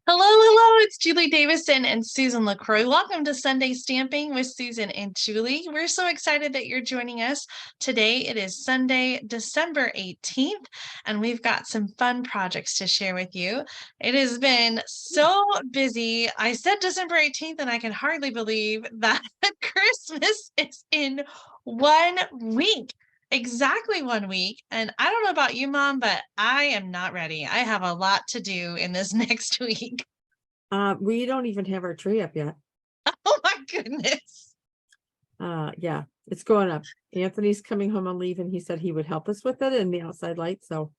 Hello, hello, it's Julie Davison and Susan LaCroix. Welcome to Sunday Stamping with Susan and Julie. We're so excited that you're joining us. Today it is Sunday, December 18th, and we've got some fun projects to share with you. It has been so busy. I said December 18th, and I can hardly believe that Christmas is in 1 week. Exactly 1 week. And I don't know about you, Mom, but I am not ready. I have a lot to do in this next week. We don't even have our tree up yet. Oh my goodness. Yeah, it's going up. Anthony's coming home on leave and he said he would help us with it and the outside light. So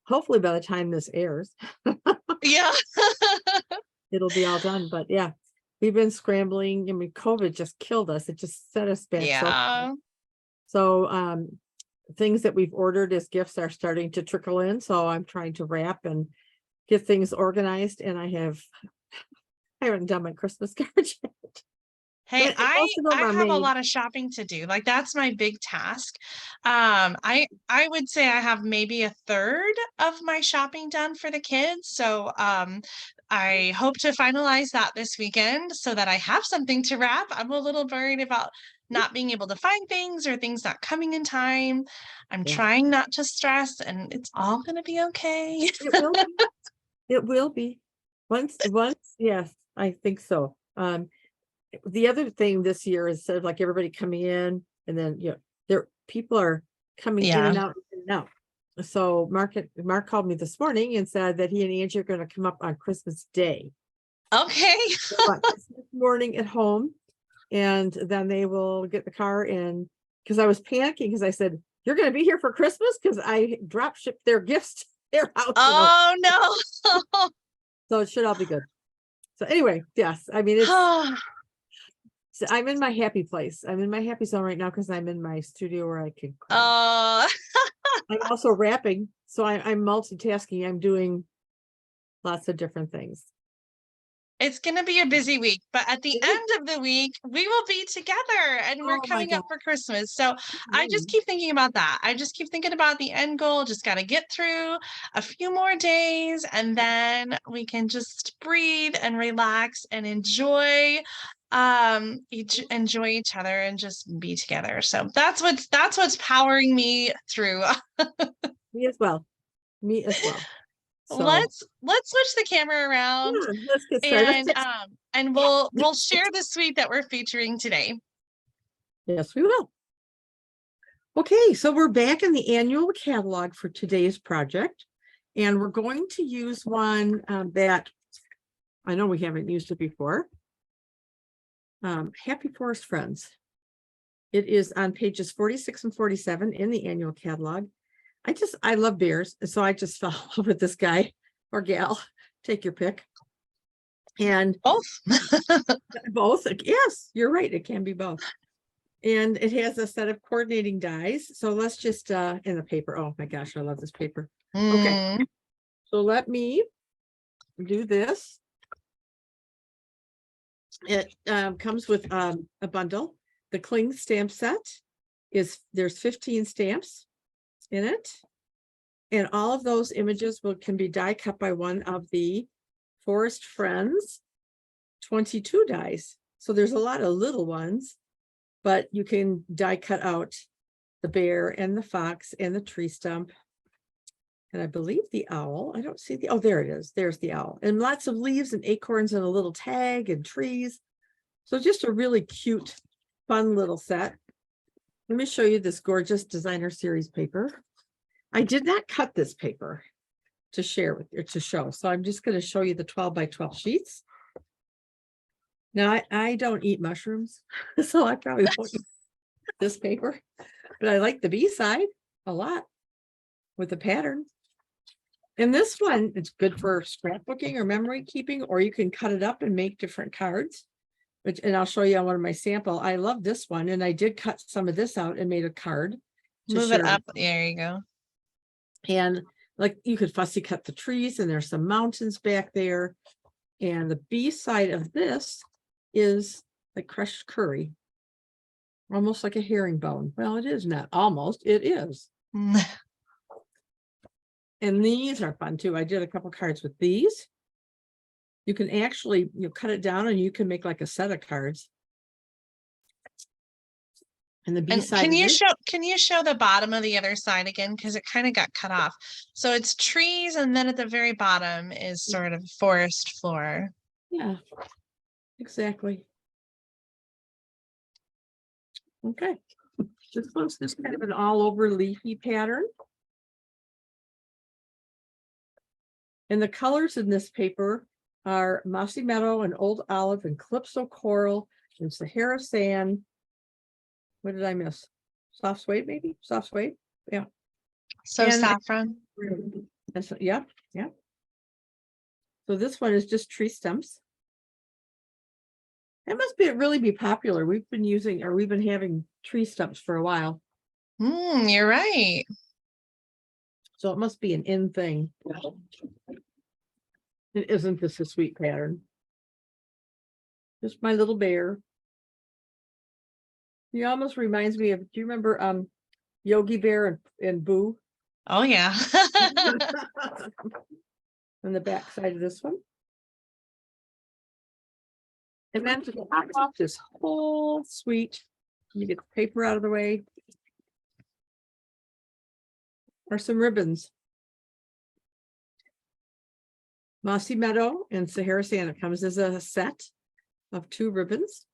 hopefully by the time this airs, Yeah. it'll be all done. But yeah, we've been scrambling. I mean, COVID just killed us. It just set us back. Yeah. So things that we've ordered as gifts are starting to trickle in. So I'm trying to wrap and get things organized. And I haven't done my Christmas card yet. Hey, But most of them I are have a made. lot of shopping to do. Like that's my big task. I would say I have maybe a third of my shopping done for the kids. So I hope to finalize that this weekend so that I have something to wrap. I'm a little worried about not being able to find things or things not coming in time. I'm Yeah. trying not to stress, and it's all going to be okay. It will be. It will be. Once, yes, I think so. The other thing this year is sort of like everybody coming in and then, people are coming in Yeah. and out, in and out. So Mark called me this morning and said that he and Angie are going to come up on Christmas Day. Okay. Christmas morning at home, and then they will get the car in, because I was panicking because I said, "You're going to be here for Christmas," because I drop shipped their gifts to their house. Oh no. So it should all be good. So anyway, yes, I mean, so I'm in my happy place. I'm in my happy zone right now because I'm in my studio where I can cry. I'm also wrapping, so I'm multitasking. I'm doing lots of different things. It's going to be a busy week, but at the end of the week, we will be together and we're coming up for Christmas. So I just keep thinking about that. I just keep thinking about the end goal. Just got to get through a few more days and then we can just breathe and relax and enjoy enjoy each other and just be together. So that's what's powering me through. Me as well. Me as well. So let's switch the camera around. yeah, let's get started. And we'll share the suite that we're featuring today. Yes, we will. Okay, so we're back in the annual catalog for today's project, and we're going to use one that I know we haven't used it before. Happy Forest Friends. It is on pages 46 and 47 in the annual catalog. I love bears, so I just fell in love with this guy or gal. Take your pick. And both. Yes, you're right. It can be both. And it has a set of coordinating dies. So let's just in the paper. Oh my gosh, I love this paper. Okay. So let me do this. It comes with a bundle. The Cling stamp set there's 15 stamps in it. And all of those images can be die cut by one of the Forest Friends 22 dies. So there's a lot of little ones, but you can die cut out the bear and the fox and the tree stump. And I believe the owl. I don't see oh, there it is. There's the owl. And lots of leaves and acorns and a little tag and trees. So just a really cute, fun little set. Let me show you this gorgeous designer series paper. I did not cut this paper to share with you, to show. So I'm just going to show you the 12 by 12 sheets. Now, I don't eat mushrooms, so I probably won't use this paper, but I like the B side a lot with the pattern. And this one, it's good for scrapbooking or memory keeping, or you can cut it up and make different cards. And I'll show you on one of my sample. I love this one, and I did cut some of this out and made a card. Move it up. There you go. And like you could fussy cut the trees, and there's some mountains back there. And the B side of this is like crushed curry, almost like a herringbone. Well, it is not almost, it is. And these are fun too. I did a couple cards with these. You can actually, cut it down and you can make like a set of cards. And the B And side can you show the bottom of the other side again? Because it kind of got cut off. So it's trees, and then at the very bottom is sort of forest floor. Yeah, exactly. Okay. This one's just kind of an all over leafy pattern. And the colors in this paper are Mossy Meadow and Old Olive and Calypso Coral and Sahara Sand. What did I miss? Soft suede, maybe? Soft suede? Yeah. So And saffron. Yeah. So this one is just tree stumps. It must really be popular. We've been having tree stumps for a while. You're right. So it must be an in thing. Isn't this a sweet pattern? Just my little bear. He almost reminds me of, do you remember Yogi Bear and Boo? Oh yeah. On the back side of this one. And then to top off this whole suite, you get the paper out of the way, are some ribbons. Mossy Meadow and Sahara Sand. It comes as a set of 2 ribbons.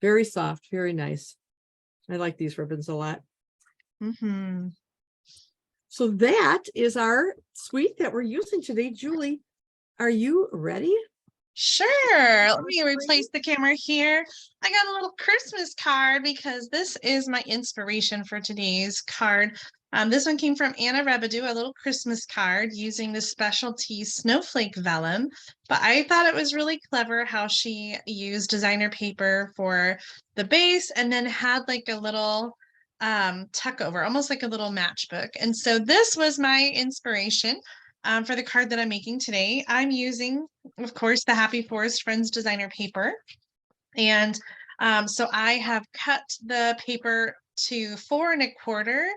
Very soft, very nice. I like these ribbons a lot. So that is our suite that we're using today. Julie, are you ready? Sure. Let me replace the camera here. I got a little Christmas card because this is my inspiration for today's card. This one came from Anna Rebedu, a little Christmas card using the specialty snowflake vellum. But I thought it was really clever how she used designer paper for the base and then had like a little tuck over, almost like a little matchbook. And so this was my inspiration. For the card that I'm making today. I'm using, of course, the Happy Forest Friends designer paper. And so I have cut the paper to 4 1/4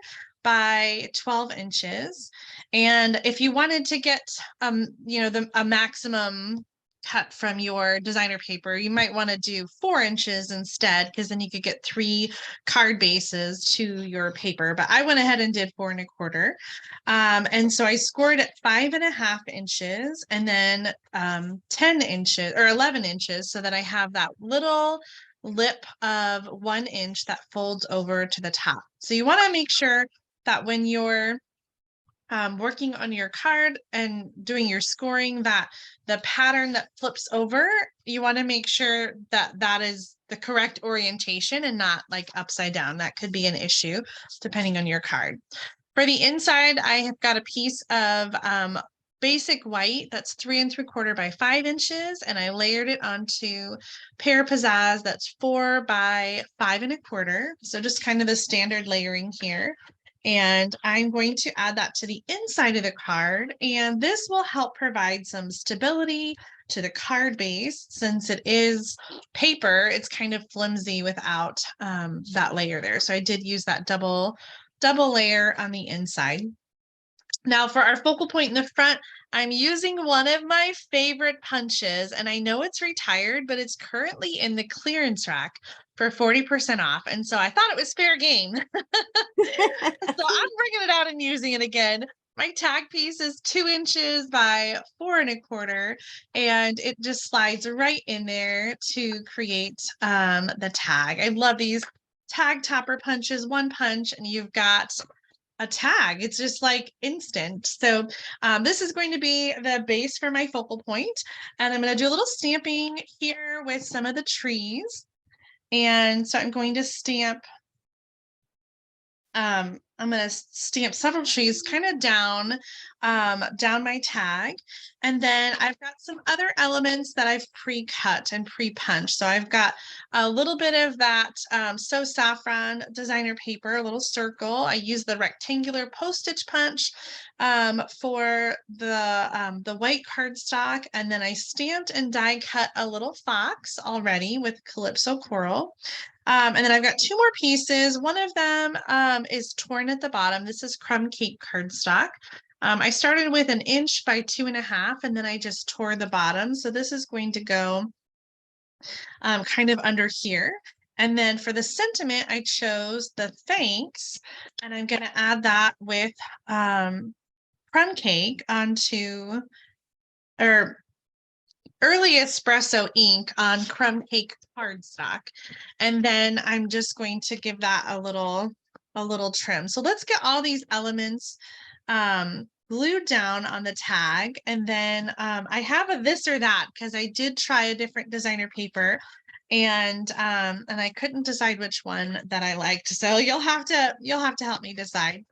by 12 inches. And if you wanted to get, a maximum cut from your designer paper, you might want to do 4 inches instead, because then you could get 3 card bases to your paper. But I went ahead and did 4 1/4. And so I scored at 5 1/2 inches and then 10 inches or 11 inches so that I have that little lip of 1 inch that folds over to the top. So you want to make sure that when you're working on your card and doing your scoring, that the pattern that flips over, you want to make sure that that is the correct orientation and not like upside down. That could be an issue depending on your card. For the inside, I have got a piece of basic white that's 3 3/4 by 5 inches, and I layered it onto Pear Pizzazz that's 4 by 5 1/4. So just kind of the standard layering here. And I'm going to add that to the inside of the card, and this will help provide some stability to the card base. Since it is paper, it's kind of flimsy without that layer there. So I did use that double layer on the inside. Now for our focal point in the front, I'm using one of my favorite punches, and I know it's retired, but it's currently in the clearance rack for 40% off. And so I thought it was fair game. So I'm bringing it out and using it again. My tag piece is 2 inches by 4 1/4, and it just slides right in there to create the tag. I love these tag topper punches, one punch, and you've got a tag. It's just like instant. So this is going to be the base for my focal point, and I'm going to do a little stamping here with some of the trees. And so I'm going to stamp I'm going to stamp several trees kind of down my tag. And then I've got some other elements that I've pre-cut and pre-punched. So I've got a little bit of that So Saffron designer paper, a little circle. I use the rectangular postage punch for the white cardstock. And then I stamped and die cut a little fox already with Calypso Coral. And then I've got 2 more pieces. One of them is torn at the bottom. This is crumb cake cardstock. I started with 1 inch by 2.5, and then I just tore the bottom. So this is going to go kind of under here. And then for the sentiment, I chose the thanks, and I'm going to add that with crumb cake onto, or early espresso ink on crumb cake cardstock. And then I'm just going to give that a little trim. So let's get all these elements glued down on the tag. And then I have a this or that because I did try a different designer paper, and I couldn't decide which one that I liked. So you'll have to help me decide.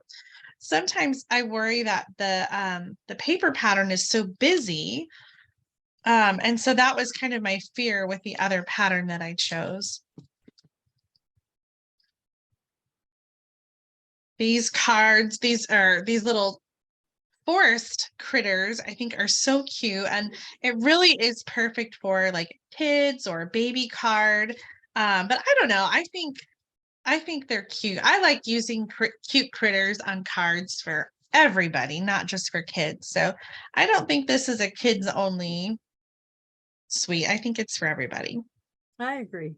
Sometimes I worry that the paper pattern is so busy. And so that was kind of my fear with the other pattern that I chose. These cards, these little forest critters, I think are so cute, and it really is perfect for like kids or a baby card. But I don't know, I think they're cute. I like using cute critters on cards for everybody, not just for kids. So I don't think this is a kids only suite. I think it's for everybody. I agree.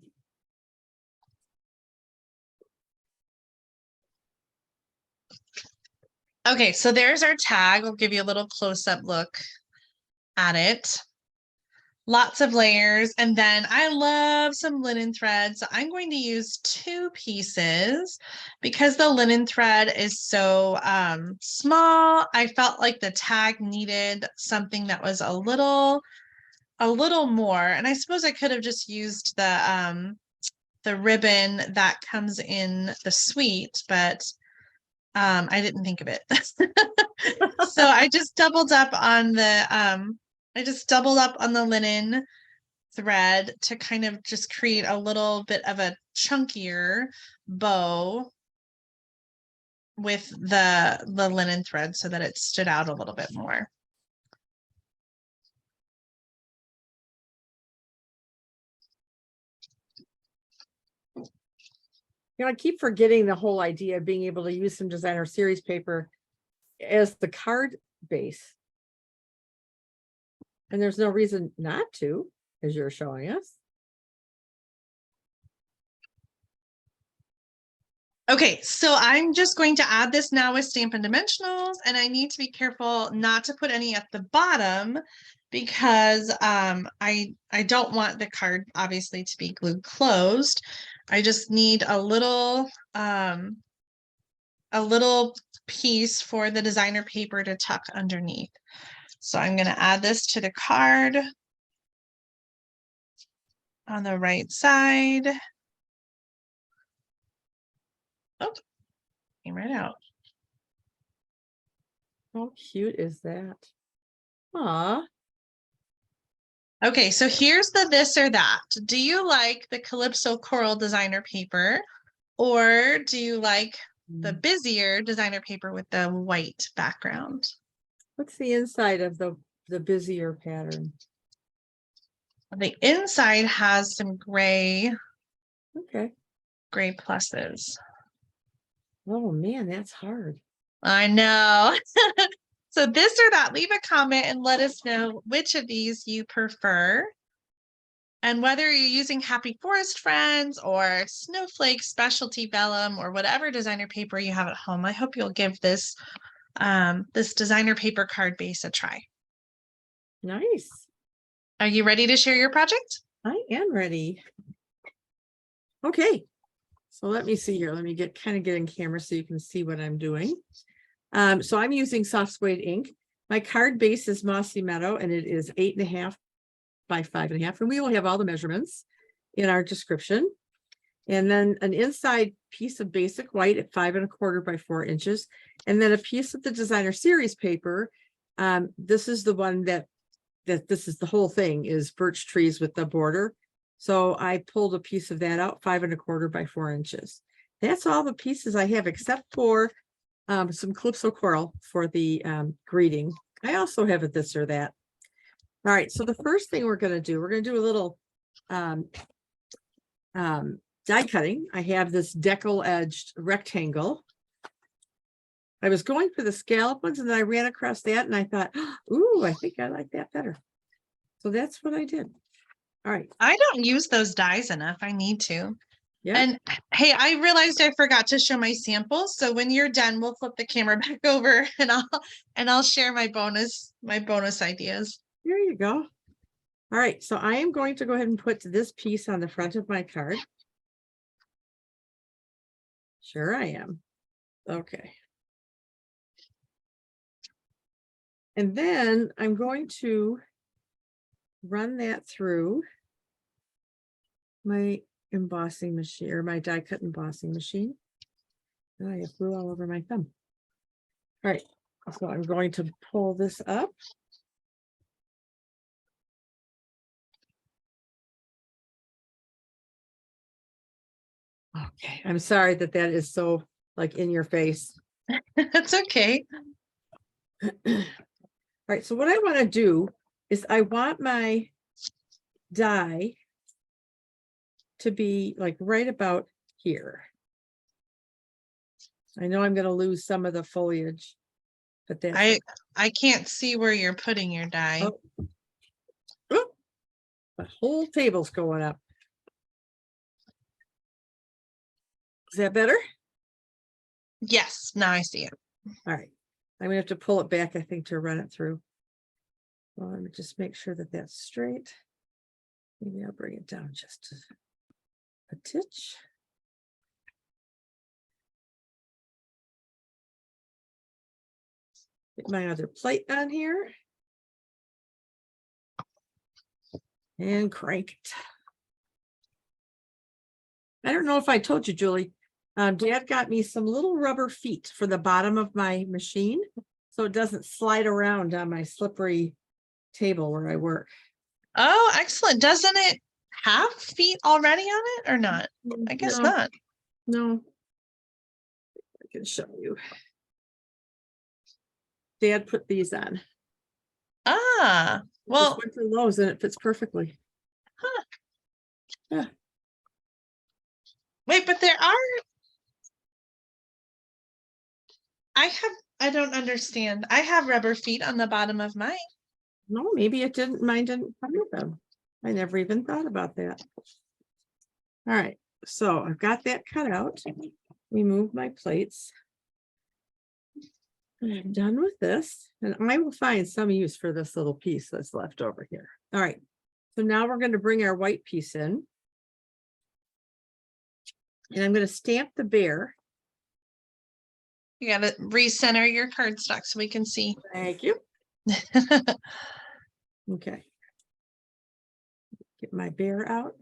Okay, so there's our tag. I'll give you a little close-up look at it. Lots of layers, and then I love some linen thread. So I'm going to use 2 pieces because the linen thread is so small. I felt like the tag needed something that was a little more, and I suppose I could have just used the ribbon that comes in the suite, but I didn't think of it. So I just doubled up on the linen thread to kind of just create a little bit of a chunkier bow with the linen thread so that it stood out a little bit more. You know, I keep forgetting the whole idea of being able to use some designer series paper as the card base. And there's no reason not to, as you're showing us. Okay, so I'm just going to add this now with Stampin' Dimensionals, and I need to be careful not to put any at the bottom because I don't want the card obviously to be glued closed. I just need a little piece for the designer paper to tuck underneath. So I'm going to add this to the card on the right side. Oh, came right out. How cute is that? Aw. Okay, so here's the this or that. Do you like the Calypso Coral designer paper, or do you like the busier designer paper with the white background? What's the inside of the busier pattern? The inside has some gray pluses. Oh man, that's hard. I know. So this or that, leave a comment and let us know which of these you prefer. And whether you're using Happy Forest Friends or Snowflake Specialty Vellum or whatever designer paper you have at home, I hope you'll give this this designer paper card base a try. Nice. Are you ready to share your project? I am ready. Okay, so let me see here. Let me get in camera so you can see what I'm doing. So I'm using soft suede ink. My card base is Mossy Meadow, and it is 8.5 by 5.5, and we will have all the measurements in our description. And then an inside piece of basic white at 5.25 by 4 inches, and then a piece of the designer series paper. This is the one that this is the whole thing is birch trees with the border. So I pulled a piece of that out, 5.25 by 4 inches. That's all the pieces I have, except for some Calypso Coral for the greeting. I also have a this or that. All right, so the first thing we're going to do a little die cutting. I have this decal edged rectangle. I was going for the scallop ones and then I ran across that and I thought, ooh, I think I like that better. So that's what I did. All right. I don't use those dies enough. I need to. Yeah. And hey, I realized I forgot to show my samples. So when you're done, we'll flip the camera back over and I'll share my bonus ideas. There you go. All right. So I am going to go ahead and put this piece on the front of my card. Sure I am. Okay. And then I'm going to run that through my embossing machine or my die cut embossing machine. And I have glue all over my thumb. All right, so I'm going to pull this up. Okay, I'm sorry that is so like in your face. That's okay. All right, so what I want to do is I want my die to be like right about here. I know I'm going to lose some of the foliage, but that's I can't see where you're putting your die. Oh. Oh, the whole table's going up. Is that better? Yes, now I see it. All right. I'm gonna have to pull it back, I think, to run it through. Well, let me just make sure that that's straight. Maybe I'll bring it down just a titch. Get my other plate on here. And crank it. I don't know if I told you, Julie. Dad got me some little rubber feet for the bottom of my machine, so it doesn't slide around on my slippery table where I work. Oh, excellent. Doesn't it have feet already on it or not? I guess not. No. I can show you. Dad put these on. Ah, well, Just went to Lowe's and it fits perfectly. huh. Yeah. Wait, but I don't understand. I have rubber feet on the bottom of mine. No, maybe mine didn't come with them. I never even thought about that. All right, so I've got that cut out. Remove my plates. I'm done with this, and I will find some use for this little piece that's left over here. All right, so now we're going to bring our white piece in. And I'm going to stamp the bear. You got to recenter your cardstock so we can see. Thank you. Okay. Get my bear out.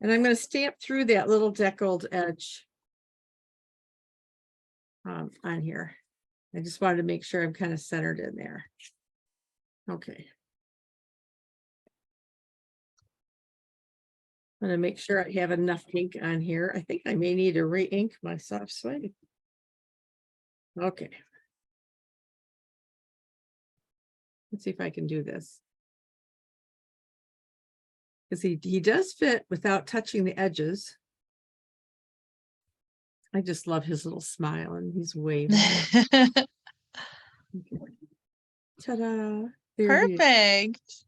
And I'm going to stamp through that little deckled edge on here. I just wanted to make sure I'm kind of centered in there. Okay. I'm going to make sure I have enough ink on here. I think I may need to re-ink my soft suede. Okay. Let's see if I can do this. Because he does fit without touching the edges. I just love his little smile and he's waving. Okay. Ta-da. Perfect.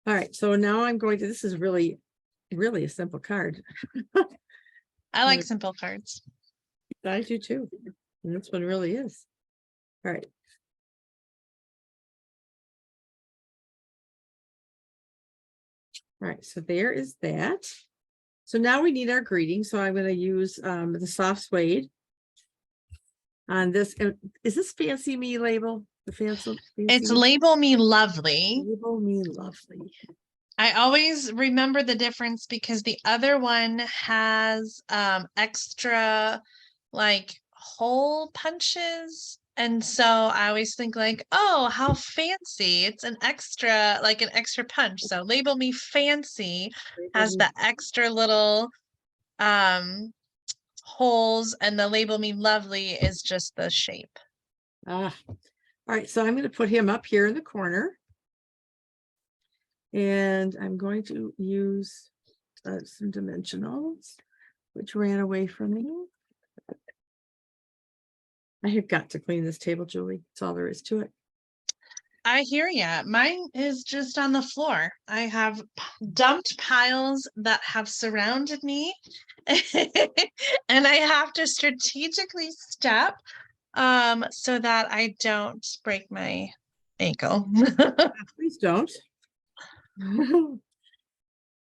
All right, so now I'm going to, this is really a simple card. I like simple cards. I do too. And this one really is. All right. All right, so there is that. So now we need our greeting. So I'm going to use the soft suede on this. Is this Fancy Me label? The fancy It's Label Me Lovely. Label Me Lovely. I always remember the difference because the other one has extra like hole punches. And so I always think like, oh, how fancy. It's an extra punch. So Label Me Fancy has the extra little holes, and the Label Me Lovely is just the shape. All right, so I'm going to put him up here in the corner. And I'm going to use some dimensionals, which ran away from me. I have got to clean this table, Julie. That's all there is to it. I hear ya. Mine is just on the floor. I have dumped piles that have surrounded me, and I have to strategically step so that I don't break my ankle. Please don't.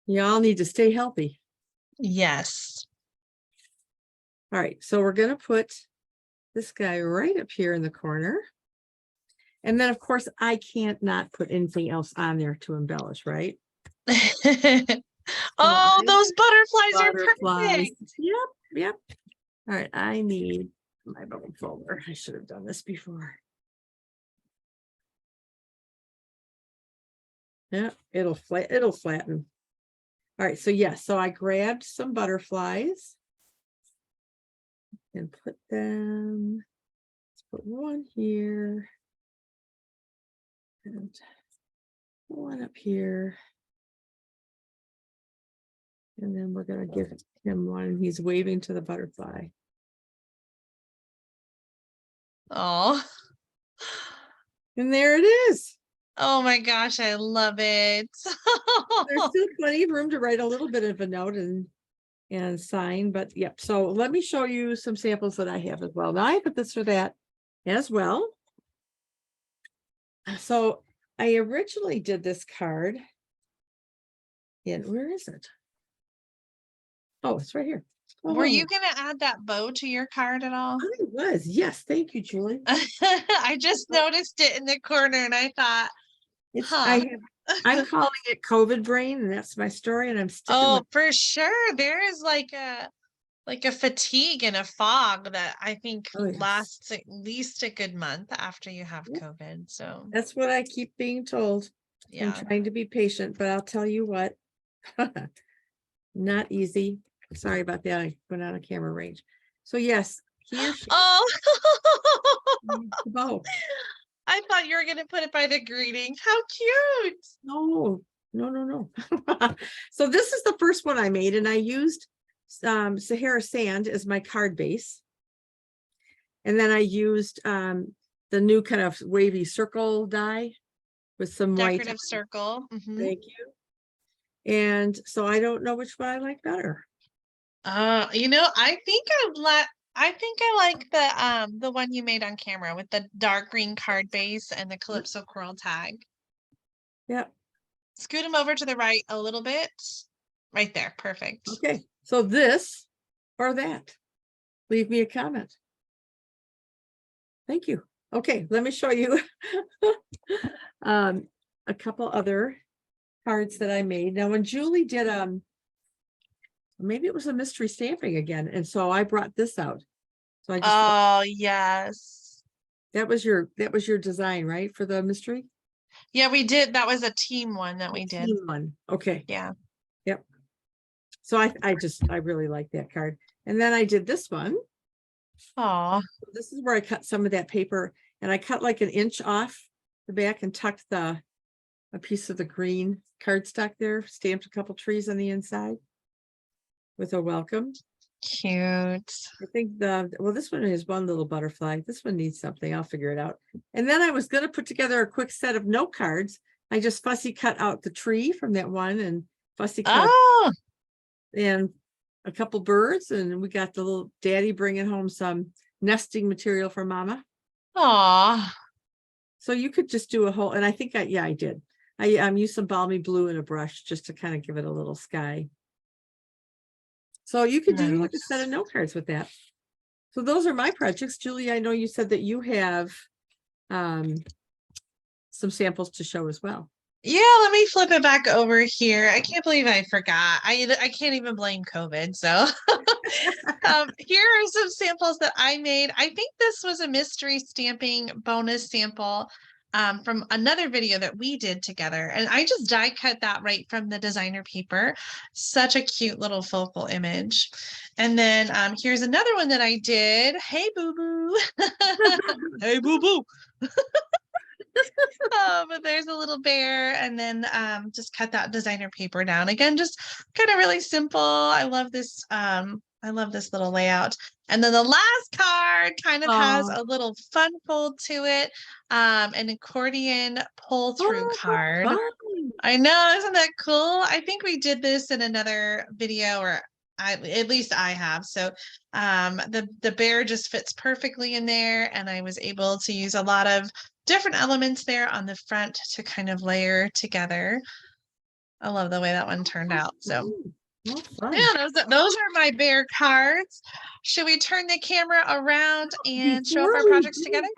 Y'all need to stay healthy. Yes. All right, so we're going to put this guy right up here in the corner. And then, of course, I can't not put anything else on there to embellish, right? Oh, those butterflies are perfect. Yep. All right, I need my bubble folder. I should have done this before. Yeah, it'll flatten. All right, so yes, so I grabbed some butterflies and put them, let's put one here and one up here. And then we're going to give him one. He's waving to the butterfly. Oh. And there it is. Oh my gosh, I love it. There's still plenty of room to write a little bit of a note and sign, but yep. So let me show you some samples that I have as well. Now I put this for that as well. So I originally did this card in, where is it? Oh, it's right here. Were you going to add that bow to your card at all? I was. Yes. Thank you, Julie. I just noticed it in the corner and I thought, I'm calling it COVID brain, and that's my story, and I'm sticking with it. For sure. There is like a fatigue and a fog that I think lasts at least a good month after you have COVID. So that's what I keep being told. Yeah. I'm trying to be patient, but I'll tell you what, not easy. Sorry about that. I went out of camera range. So yes, here she bow. I thought you were going to put it by the greeting. How cute. No. So this is the first one I made, and I used Sahara sand as my card base. And then I used the new kind of wavy circle die with some decorative white circle. Thank you. And so I don't know which one I like better. I think I like the one you made on camera with the dark green card base and the Calypso Coral tag. Yep. Scoot them over to the right a little bit. Right there. Perfect. Okay. So this or that. Leave me a comment. Thank you. Okay, let me show you a couple other cards that I made. Now, when Julie did maybe it was a mystery stamping again, and so I brought this out. So I just yes. That was your design, right, for the mystery? Yeah, we did. That was a team one that we did. Team one. Okay. Yeah. Yep. So I really like that card. And then I did this one. Oh. This is where I cut some of that paper, and I cut like an inch off the back and tucked a piece of the green cardstock there, stamped a couple trees on the inside with a welcome. Cute. I think this one is one little butterfly. This one needs something. I'll figure it out. And then I was going to put together a quick set of note cards. I just fussy cut out the tree from that one and fussy cut and a couple birds, and we got the little daddy bringing home some nesting material for mama. Aw. So you could just do a whole, and I think I did. I used some balmy blue in a brush just to kind of give it a little sky. So you could do like a set of note cards with that. So those are my projects. Julie, I know you said that you have some samples to show as well. Yeah, let me flip it back over here. I can't believe I forgot. I can't even blame COVID. So here are some samples that I made. I think this was a mystery stamping bonus sample from another video that we did together. And I just die cut that right from the designer paper. Such a cute little focal image. And then here's another one that I did. Hey, boo-boo. Hey, boo-boo. But there's a little bear, and then just cut that designer paper down. Again, just kind of really simple. I love this little layout. And then the last card kind of has Oh, a little fun fold to it, an accordion pull-through card. fun. I know, isn't that cool? I think we did this in another video, or at least I have. So the bear just fits perfectly in there, and I was able to use a lot of different elements there on the front to kind of layer together. I love the way that one turned out. So Well, fun. yeah, those are my bear cards. Should we turn the camera around and show off Before our we projects do, together?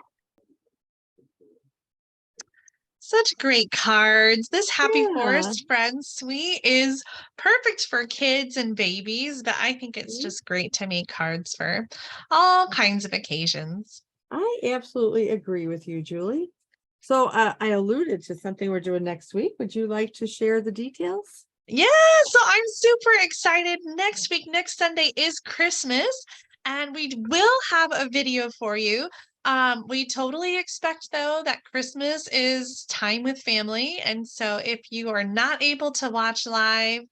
Such great cards. This Happy yeah. Forest Friend Suite is perfect for kids and babies, but I think it's just great to make cards for all kinds of occasions. I absolutely agree with you, Julie. So I alluded to something we're doing next week. Would you like to share the details? Yeah, so I'm super excited. Next week, next Sunday is Christmas, and we will have a video for you. We totally expect, though, that Christmas is time with family. And so if you are not able to watch live,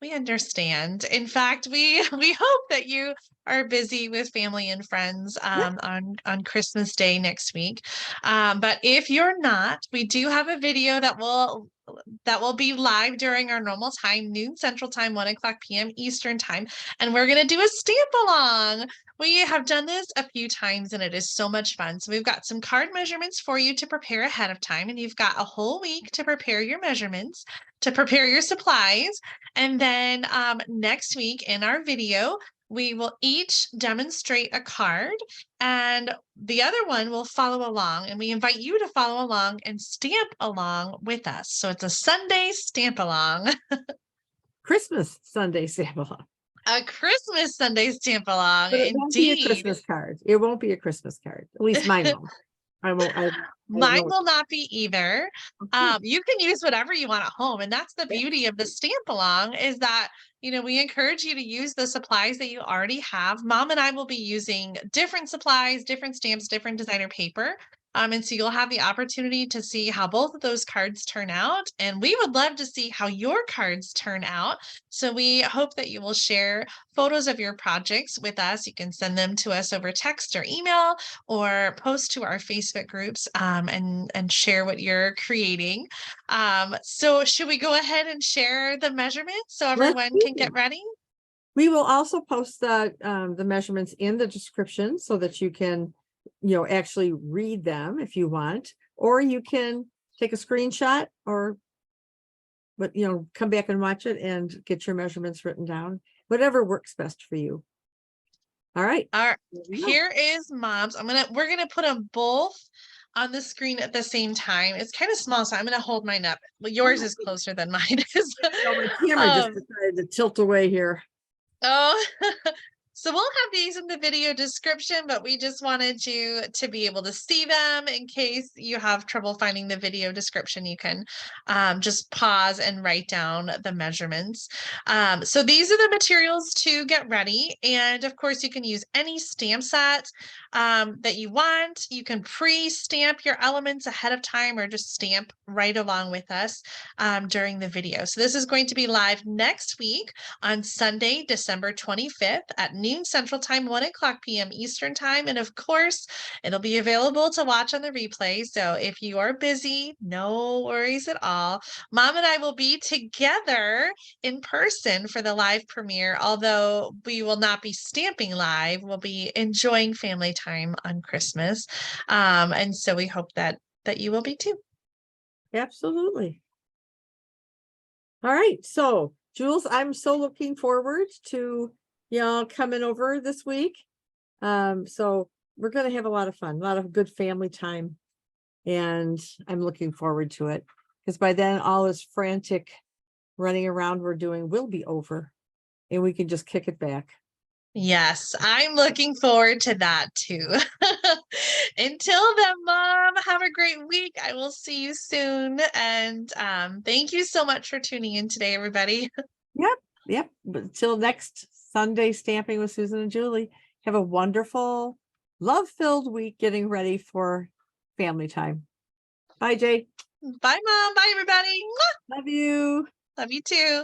we understand. In fact, we hope that you are busy with family and friends Yep. on Christmas Day next week. But if you're not, we do have a video that will be live during our normal time, noon Central Time, 1 p.m. Eastern Time. And we're going to do a stamp along. We have done this a few times and it is so much fun. So we've got some card measurements for you to prepare ahead of time. And you've got a whole week to prepare your measurements, to prepare your supplies. And then next week in our video, we will each demonstrate a card and the other one will follow along, and we invite you to follow along and stamp along with us. So it's a Sunday stamp along. Christmas Sunday stamp along. A Christmas Sunday stamp along, But it won't be a indeed. Christmas card. It won't be a Christmas card. At least mine won't. I won't. I Mine know. will not be either. Okay. You can use whatever you want at home, and that's the Yeah. beauty of the stamp along is that we encourage you to use the supplies that you already have. Mom and I will be using different supplies, different stamps, different designer paper. And so you'll have the opportunity to see how both of those cards turn out. And we would love to see how your cards turn out. So we hope that you will share photos of your projects with us. You can send them to us over text or email or post to our Facebook groups and share what you're creating. So should we go ahead and share the measurements so Let's everyone do can get it. ready? We will also post the measurements in the description so that you can, actually read them if you want, or you can take a screenshot but come back and watch it and get your measurements written down, whatever works best for you. All right. All right, here is Mom's. We're gonna put them both on the screen at the same time. It's kind of small, so I'm gonna hold mine up. Well, yours is closer than mine is. My camera just decided to tilt away here. Oh, so we'll have these in the video description, but we just wanted you to be able to see them in case you have trouble finding the video description. You can just pause and write down the measurements. So these are the materials to get ready. And of course, you can use any stamp set that you want. You can pre-stamp your elements ahead of time or just stamp right along with us during the video. So this is going to be live next week on Sunday, December 25th at noon Central Time, 1 p.m. Eastern Time. And of course, it'll be available to watch on the replay. So if you are busy, no worries at all. Mom and I will be together in person for the live premiere, although we will not be stamping live. We'll be enjoying family time on Christmas. And so we hope that you will be too. Absolutely. All right. So Jules, I'm so looking forward to y'all coming over this week. So we're going to have a lot of fun, a lot of good family time. And I'm looking forward to it because by then all this frantic running around we're doing will be over and we can just kick it back. Yes, I'm looking forward to that too. Until then, Mom, have a great week. I will see you soon. And thank you so much for tuning in today, everybody. Yep. But until next Sunday stamping with Susan and Julie, have a wonderful, love-filled week getting ready for family time. Bye, Jay. Bye, Mom. Bye, everybody. Love you. Love you too.